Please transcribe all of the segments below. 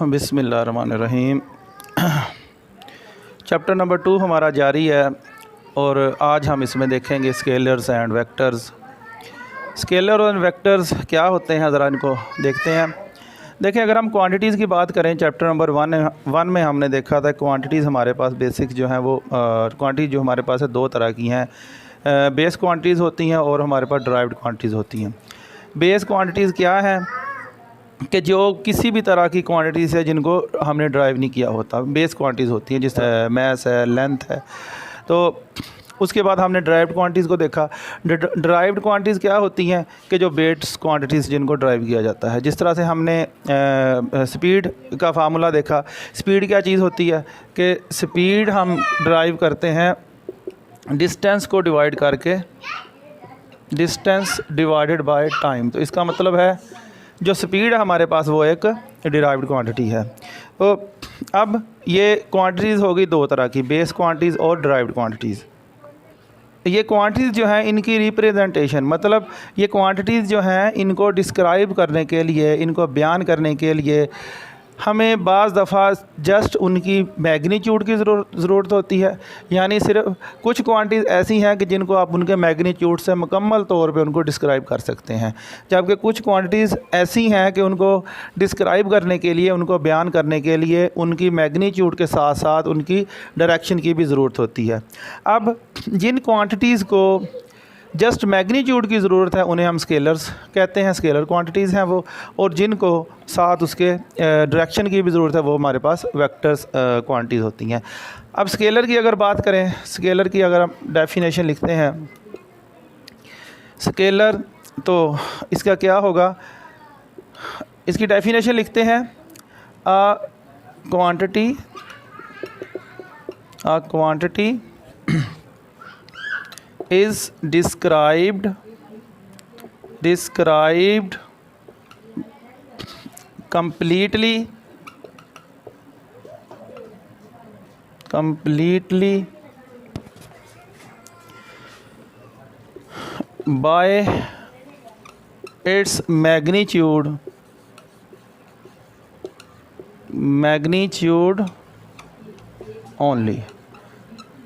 बिस्मिल्लाहिर्रहमानिर्रहीम। Chapter number 2 हमारा जारी है और आज हम इसमें देखेंगे स्केलर्स एंड वेक्टर्स। स्केलर और वेक्टर्स क्या होते हैं, ज़रा इनको देखते हैं। देखिए, अगर हम क्वांटिटीज़ की बात करें, चैप्टर नंबर 1 में हमने देखा था क्वांटिटीज़ हमारे पास बेसिक जो हैं वो क्वांटिटी जो हमारे पास है दो तरह की हैं। बेस क्वांटिटीज़ होती हैं और हमारे पास ड्राइव्ड क्वांटिटीज़ होती हैं। बेस क्वांटिटीज़ क्या हैं कि जो किसी भी तरह की क्वांटिटीज़ है जिनको हमने ड्राइव नहीं किया होता, बेस क्वांटिटीज़ होती हैं, जिस मैस है, लेंथ है। तो उसके बाद हमने ड्राइव्ड क्वांटिटीज़ को देखा। ड्राइव्ड क्वांटिटीज़ क्या होती हैं कि जो बेस क्वांटिटीज़ जिनको ड्राइव किया जाता है। जिस तरह से हमने स्पीड का फार्मूला देखा। स्पीड क्या चीज़ होती है कि स्पीड हम ड्राइव करते हैं डिस्टेंस को डिवाइड करके, डिस्टेंस डिवाइडेड बाय टाइम। तो इसका मतलब है जो स्पीड है हमारे पास वो एक डिराइव्ड क्वांटिटी है। तो अब ये क्वांटिटीज़ होगी दो तरह की, बेस क्वांटिटीज़ और डिराइव्ड क्वांटिटीज़। ये क्वांटिटीज़ जो हैं इनकी रिप्रेजेंटेशन, मतलब ये क्वांटिटीज़ जो हैं इनको डिस्क्राइब करने के लिए, इनको बयान करने के लिए हमें बाज़ दफ़ा जस्ट उनकी मैग्नीट्यूड की ज़रूरत होती है। यानी सिर्फ कुछ क्वांटिटीज़ ऐसी हैं कि जिनको आप उनके मैग्नीट्यूड से मुकम्मल तौर पे उनको डिस्क्राइब कर सकते हैं, जबकि कुछ क्वांटिटीज़ ऐसी हैं कि उनको डिस्क्राइब करने के लिए, उनको बयान करने के लिए उनकी मैग्नीट्यूड के साथ साथ उनकी डायरेक्शन की भी ज़रूरत होती है। अब जिन क्वान्टिटीज़ को जस्ट मैग्नीट्यूड की ज़रूरत है उन्हें हम स्केलर्स कहते हैं, स्केलर क्वांटिटीज़ हैं वो। और जिनको साथ उसके डायरेक्शन की भी ज़रूरत है वो हमारे पास वेक्टर्स क्वांटिटीज़ होती हैं। अब स्केलर की अगर बात करें, स्केलर की अगर हम डेफिनेशन लिखते हैं स्केलर, तो इसका क्या होगा, इसकी डेफिनेशन लिखते हैं quantity is described completely by its magnitude only।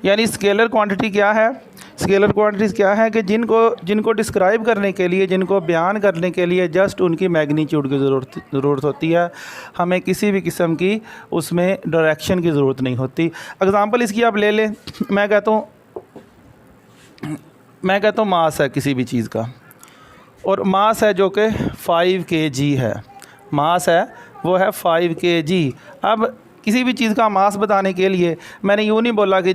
यानी स्केलर क्वांटिटी क्या है, स्केलर क्वांटिटीज़ क्या है कि जिनको डिस्क्राइब करने के लिए, जिनको बयान करने के लिए जस्ट उनकी मैग्नीट्यूड की ज़रूरत होती है। हमें किसी भी किस्म की उसमें डायरेक्शन की ज़रूरत नहीं होती। एग्ज़ाम्पल इसकी आप ले लें, मैं कहता हूँ मास है किसी भी चीज़ का, और मास है जो कि 5 kg है। मास है वो है 5 kg। अब किसी भी चीज़ का मास बताने के लिए मैंने यूँ नहीं बोला कि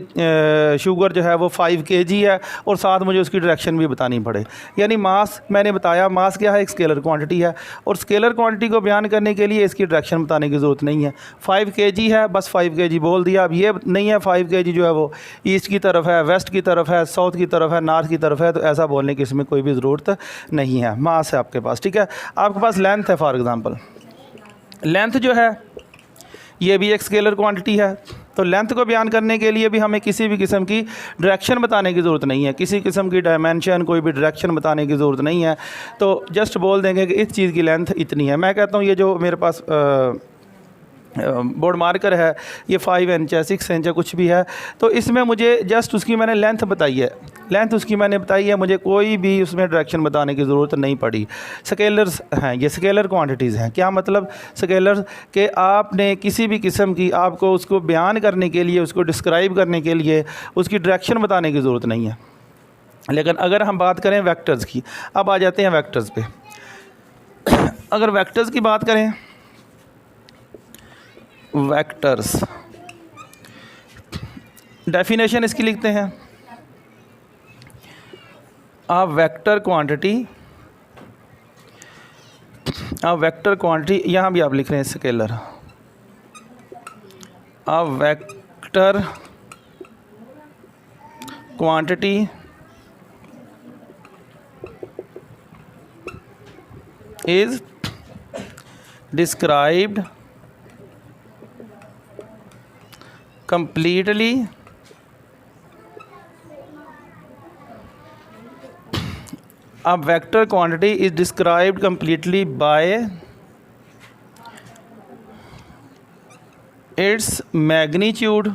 शुगर जो है वो 5 kg है और साथ मुझे उसकी डायरेक्शन भी बतानी पड़े। यानी मास मैंने बताया, मास क्या है, एक स्केलर क्वांटिटी है, और स्केलर क्वांटिटी को बयान करने के लिए इसकी डायरेक्शन बताने की ज़रूरत नहीं है। 5 kg है, बस 5 kg बोल दिया। अब ये नहीं है 5 kg जो है वो ईस्ट की तरफ है, वेस्ट की तरफ है, साउथ की तरफ है, नॉर्थ की तरफ है, तो ऐसा बोलने की इसमें कोई भी ज़रूरत नहीं है। मास है आपके पास, ठीक है। आपके पास लेंथ है, फॉर एग्ज़ाम्पल लेंथ जो है ये भी एक स्केलर क्वांटिटी है। तो लेंथ को बयान करने के लिए भी हमें किसी भी किस्म की डायरेक्शन बताने की ज़रूरत नहीं है, किसी किस्म की डायमेंशन, कोई भी डायरेक्शन बताने की ज़रूरत नहीं है। तो जस्ट बोल देंगे कि इस चीज़ की लेंथ इतनी है। मैं कहता हूँ ये जो मेरे पास बोर्ड मार्कर है ये 5 इंच है, 6 इंच है, कुछ भी है, तो इसमें मुझे जस्ट उसकी मैंने लेंथ बताई है, लेंथ उसकी मैंने बताई है, मुझे कोई भी उसमें डायरेक्शन बताने की ज़रूरत नहीं पड़ी। स्केलर्स हैं ये, स्केलर क्वांटिटीज़ हैं। क्या मतलब स्केलर्स के आपने किसी भी किस्म की, आपको उसको बयान करने के लिए, उसको डिस्क्राइब करने के लिए उसकी डायरेक्शन बताने की ज़रूरत नहीं है। लेकिन अगर हम बात करें वेक्टर्स की, अब आ जाते हैं वेक्टर्स पे। अगर वेक्टर्स की बात करें, वेक्टर्स डेफिनेशन इसकी लिखते हैं, a वेक्टर क्वांटिटी, यहाँ भी आप लिख रहे हैं scalar. a vector quantity is described completely a vector quantity is described completely by its magnitude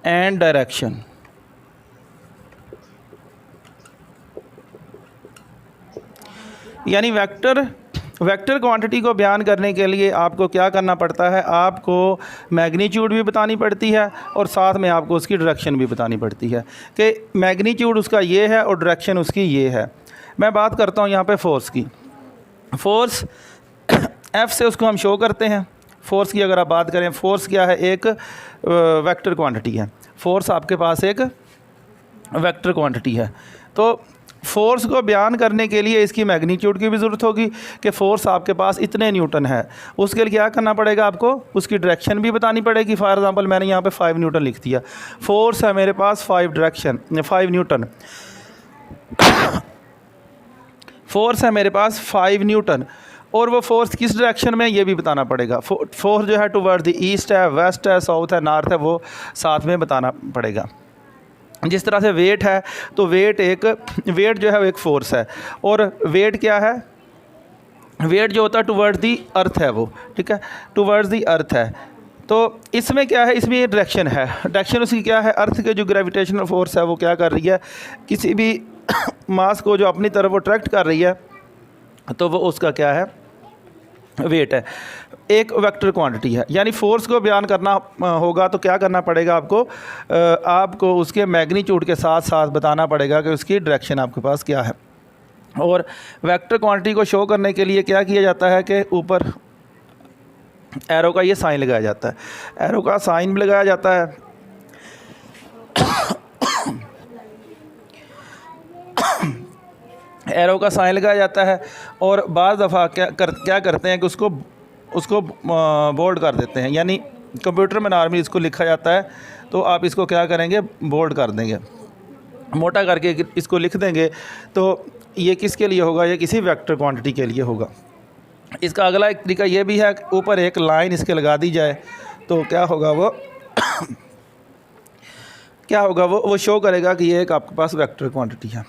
and direction. यानी वेक्टर क्वांटिटी को बयान करने के लिए आपको क्या करना पड़ता है, आपको मैग्नीट्यूड भी बतानी पड़ती है और साथ में आपको उसकी डायरेक्शन भी बतानी पड़ती है कि मैग्नीट्यूड उसका ये है और डायरेक्शन उसकी ये है। मैं बात करता हूँ यहाँ पे फोर्स की। फोर्स एफ से उसको हम शो करते हैं। फोर्स की अगर आप बात करें, फोर्स क्या है, एक वेक्टर क्वांटिटी है। फोर्स आपके पास एक वेक्टर क्वांटिटी है। तो फोर्स को बयान करने के लिए इसकी मैग्नीट्यूड की भी ज़रूरत होगी कि फ़ोर्स आपके पास इतने न्यूटन है। उसके लिए क्या करना पड़ेगा, आपको उसकी डायरेक्शन भी बतानी पड़ेगी। फॉर एग्जांपल मैंने यहाँ पे 5 न्यूटन लिख दिया। फोर्स है मेरे पास 5 न्यूटन। फोर्स है मेरे पास 5 न्यूटन और वो फोर्स किस डायरेक्शन में ये भी बताना पड़ेगा। फोर्स जो है टुवर्ड द ईस्ट है, वेस्ट है, साउथ है, नॉर्थ है, वो साथ में बताना पड़ेगा। जिस तरह से वेट है तो वेट जो है वो एक फोर्स है और वेट क्या है, वेट जो होता है टुवर्ड्स दी अर्थ है वो, ठीक है, टुवर्ड्स दी अर्थ है। तो इसमें क्या है, इसमें ये डायरेक्शन है। डायरेक्शन उसकी क्या है, अर्थ के जो ग्रेविटेशनल फोर्स है वो क्या कर रही है, किसी भी मास को जो अपनी तरफ अट्रैक्ट कर रही है, तो वो उसका क्या है, वेट है। एक वेक्टर क्वांटिटी है। यानी फोर्स को बयान करना होगा तो क्या करना पड़ेगा, आपको उसके मैग्नीट्यूड के साथ साथ बताना पड़ेगा कि उसकी डायरेक्शन आपके पास क्या है। और वेक्टर क्वांटिटी को शो करने के लिए क्या किया जाता है कि ऊपर एरो का ये साइन लगाया जाता है। एरो का साइन भी लगाया जाता है। एरो का साइन लगाया जाता है और बाज़ दफ़ा क्या करते हैं कि उसको बोल्ड कर देते हैं। यानी कंप्यूटर में नॉर्मली इसको लिखा जाता है, तो आप इसको क्या करेंगे, बोल्ड कर देंगे, मोटा करके इसको लिख देंगे। तो ये किसके लिए होगा, ये किसी वेक्टर क्वांटिटी के लिए होगा। इसका अगला एक तरीका ये भी है कि ऊपर एक लाइन इसके लगा दी जाए, तो क्या होगा वो शो करेगा कि ये एक आपके पास वेक्टर क्वांटिटी है।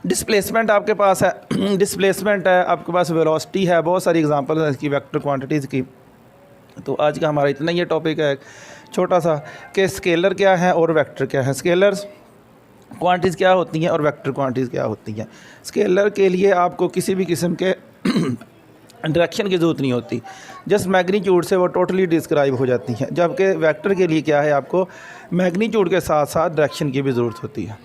डिस्प्लेसमेंट आपके पास है, डिस्प्लेसमेंट है आपके पास, वेलोसिटी है, बहुत सारी एग्जांपल है इसकी वेक्टर क्वांटिटीज़ की। तो आज का हमारा इतना ही टॉपिक है छोटा सा कि स्केलर क्या है और वेक्टर क्या है। स्केलर्स क्वांटिटीज़ क्या होती हैं और वेक्टर क्वांटिटीज़ क्या होती हैं। स्केलर के लिए आपको किसी भी किस्म के डायरेक्शन की ज़रूरत नहीं होती, जस्ट मैग्नीट्यूड से वो टोटली डिस्क्राइब हो जाती हैं। जबकि वेक्टर के लिए क्या है, आपको मैग्नीट्यूड के साथ साथ डायरेक्शन की भी ज़रूरत होती है।